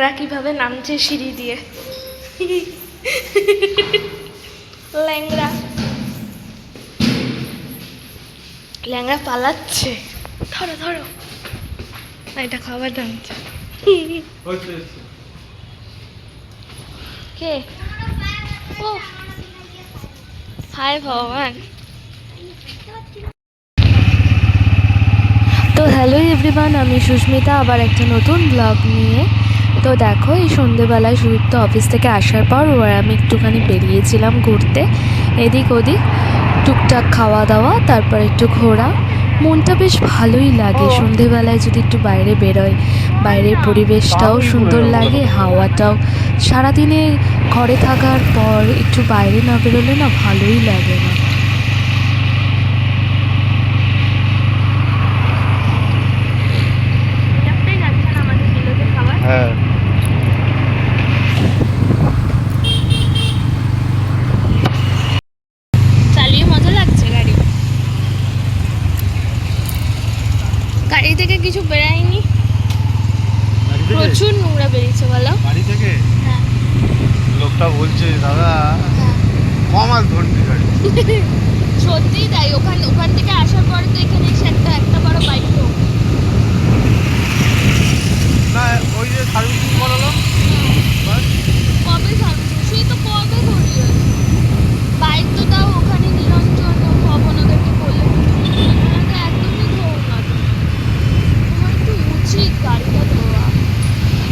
ল্যাংড়া কিভাবে নামছে সিঁড়ি দিয়ে। ল্যাংড়া ল্যাংড়া পালাচ্ছে। ধরো ধরো, এটা খাবার নামছে। কে? ও হায় ভগবান। তো হ্যালো এভরিওয়ান, আমি সুস্মিতা আবার একটা নতুন ব্লগ নিয়ে। তো দেখো, এই সন্ধেবেলায় সুদীপ্ত অফিস থেকে আসার পর আমি একটুখানি বেরিয়েছিলাম ঘুরতে, এদিক ওদিক টুকটাক খাওয়া দাওয়া, তারপর একটু ঘোরা। মনটা বেশ ভালোই লাগে সন্ধেবেলায় যদি একটু বাইরে বেরোয়। বাইরের পরিবেশটাও সুন্দর লাগে, হাওয়াটাও। সারাদিনে ঘরে থাকার পর একটু বাইরে না বেরোলে না ভালোই লাগে না। হ্যাঁ, চালিয়ে মজা লাগছে গাড়ি। গাড়ি থেকে কিছু বেরায়নি, প্রচুর নোংরা বেরিয়েছে। বলো বাড়ি থেকে? হ্যাঁ। লোকটা বলছে দাদা কমাল ধরতে গাড়ি। সত্যি তাই। ওখান থেকে আসার পর তো এখানে এসে একটা বড় বাইক তো না, ওই যে সার্ভিসিং করালাম। কবে সার্ভিসিং? সেই তো কবে করলি? বাইক তো তাও ওখানে নিরঞ্জন ভবন ওদেরকে বললে একদমই ধোও না। তোমার একটু উচিত গাড়িটা ধোয়া।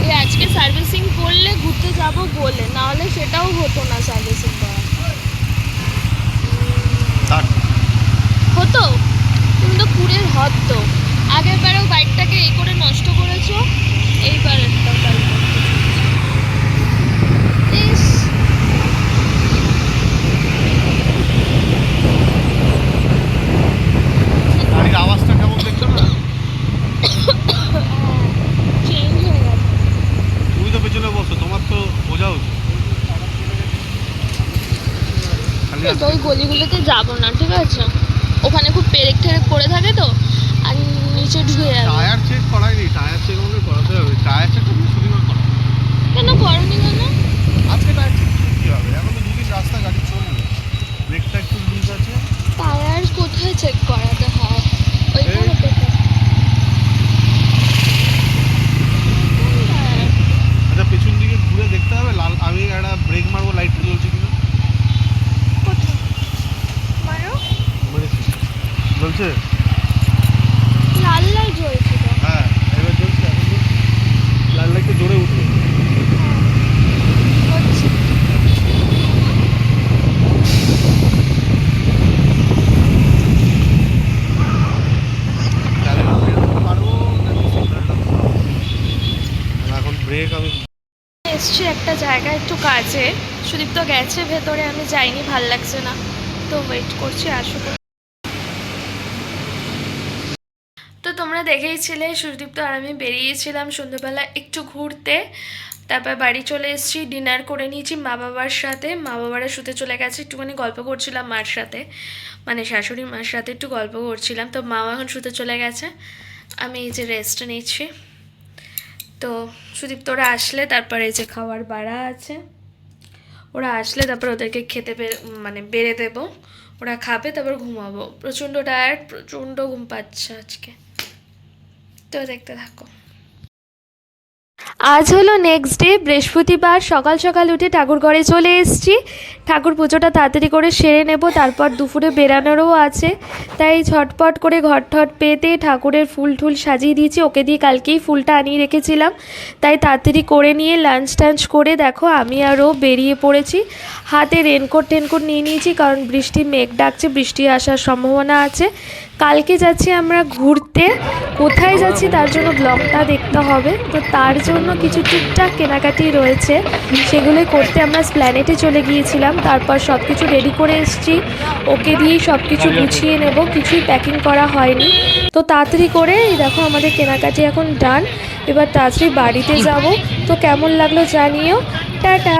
এই আজকে সার্ভিসিং করলে ঘুরতে যাব বলে, না হলে সেটাও হতো না। সার্ভিসিং করা হতো, তুমি তো কুড়ের হদ। তো আগের বারেও বাইকটাকে এই করে নষ্ট করেছো, এইবার একটা বাইক গাড়ির আওয়াজটা কেমন দেখছো না? চেঞ্জ হয়ে গেছে। তুমি তো পেছনে বসো, তোমার তো বোঝা উচিত। তো ওই গলিগুলোতে যাবো না, ঠিক আছে? ওখানে খুব পেরেক ঠেরেক পড়ে থাকে তো, আর নিচে ঢুকে যাবে। টায়ার চেক করাইনি, টায়ার চেক আমাকে করাতে হবে। টায়ার চেক তুমি শুধু করো। কেন করনি? কেন আজকে টায়ার চেক কি হবে? এখন তো দুদিন রাস্তা গাড়ি চলবে, ব্রেকটা একটু লুজ আছে। টায়ার কোথায় চেক করাতে হয়? ওইখানে তো। আচ্ছা, পেছন দিকে ঘুরে দেখতে হবে লাল, আমি একটা ব্রেক মারবো, লাইটটা জ্বলছে কিনা। কোথায় মারো? মেরেছি, জ্বলছে। লাল লাল জ্বলছে তো। হ্যাঁ, এবার জ্বলছে। এখন তো লাল লাইটটা জোরে উঠবে। হচ্ছে। তাহলে আমি বেরোতে পারবো নাকি সিগন্যালটা দিতে হবে? এখন ব্রেক আমি এসছি একটা জায়গায় একটু কাজে। সুদীপ তো গেছে ভেতরে, আমি যাইনি, ভাল লাগছে না, তো ওয়েট করছি আসুক। তো তোমরা দেখেইছিলে সুদীপ্ত আর আমি বেরিয়েছিলাম সন্ধ্যেবেলা একটু ঘুরতে। তারপর বাড়ি চলে এসেছি, ডিনার করে নিয়েছি মা বাবার সাথে। মা বাবারা শুতে চলে গেছে, একটুখানি গল্প করছিলাম মার সাথে, মানে শাশুড়ি মার সাথে একটু গল্প করছিলাম। তো মাও এখন শুতে চলে গেছে, আমি এই যে রেস্ট নিচ্ছি। তো সুদীপ্ত ওরা আসলে তারপরে এই যে খাওয়ার বাড়া আছে, ওরা আসলে তারপর ওদেরকে খেতে মানে বেড়ে দেবো, ওরা খাবে, তারপর ঘুমাবো। প্রচণ্ড টায়ার্ড, প্রচণ্ড ঘুম পাচ্ছে আজকে। তো দেখতে থাকো। আজ হলো নেক্সট ডে, বৃহস্পতিবার। সকাল সকাল উঠে ঠাকুর ঘরে চলে এসেছি। ঠাকুর পুজোটা তাড়াতাড়ি করে সেরে নেব, তারপর দুপুরে বেরানোরও আছে। তাই ঝটপট করে ঘর ঠট পেতে ঠাকুরের ফুল টুল সাজিয়ে দিয়েছি। ওকে দিয়ে কালকেই ফুলটা আনিয়ে রেখেছিলাম, তাই তাড়াতাড়ি করে নিয়ে লাঞ্চ টাঞ্চ করে দেখো আমি আরও বেরিয়ে পড়েছি। হাতে রেনকোট টেনকোট নিয়ে নিয়েছি, কারণ বৃষ্টি মেঘ ডাকছে, বৃষ্টি আসার সম্ভাবনা আছে। কালকে যাচ্ছি আমরা ঘুরতে, কোথায় যাচ্ছি তার জন্য ব্লগটা দেখতে হবে। তো তার জন্য কিছু টুকটাক কেনাকাটি রয়েছে, সেগুলো করতে আমরা স্প্ল্যানেটে চলে গিয়েছিলাম। তারপর সব কিছু রেডি করে এসেছি, ওকে দিয়েই সব কিছু গুছিয়ে নেব, কিছুই প্যাকিং করা হয়নি। তো তাড়াতাড়ি করে এই দেখো আমাদের কেনাকাটি এখন ডান। এবার তাড়াতাড়ি বাড়িতে যাব। তো কেমন লাগলো জানিও। টাটা।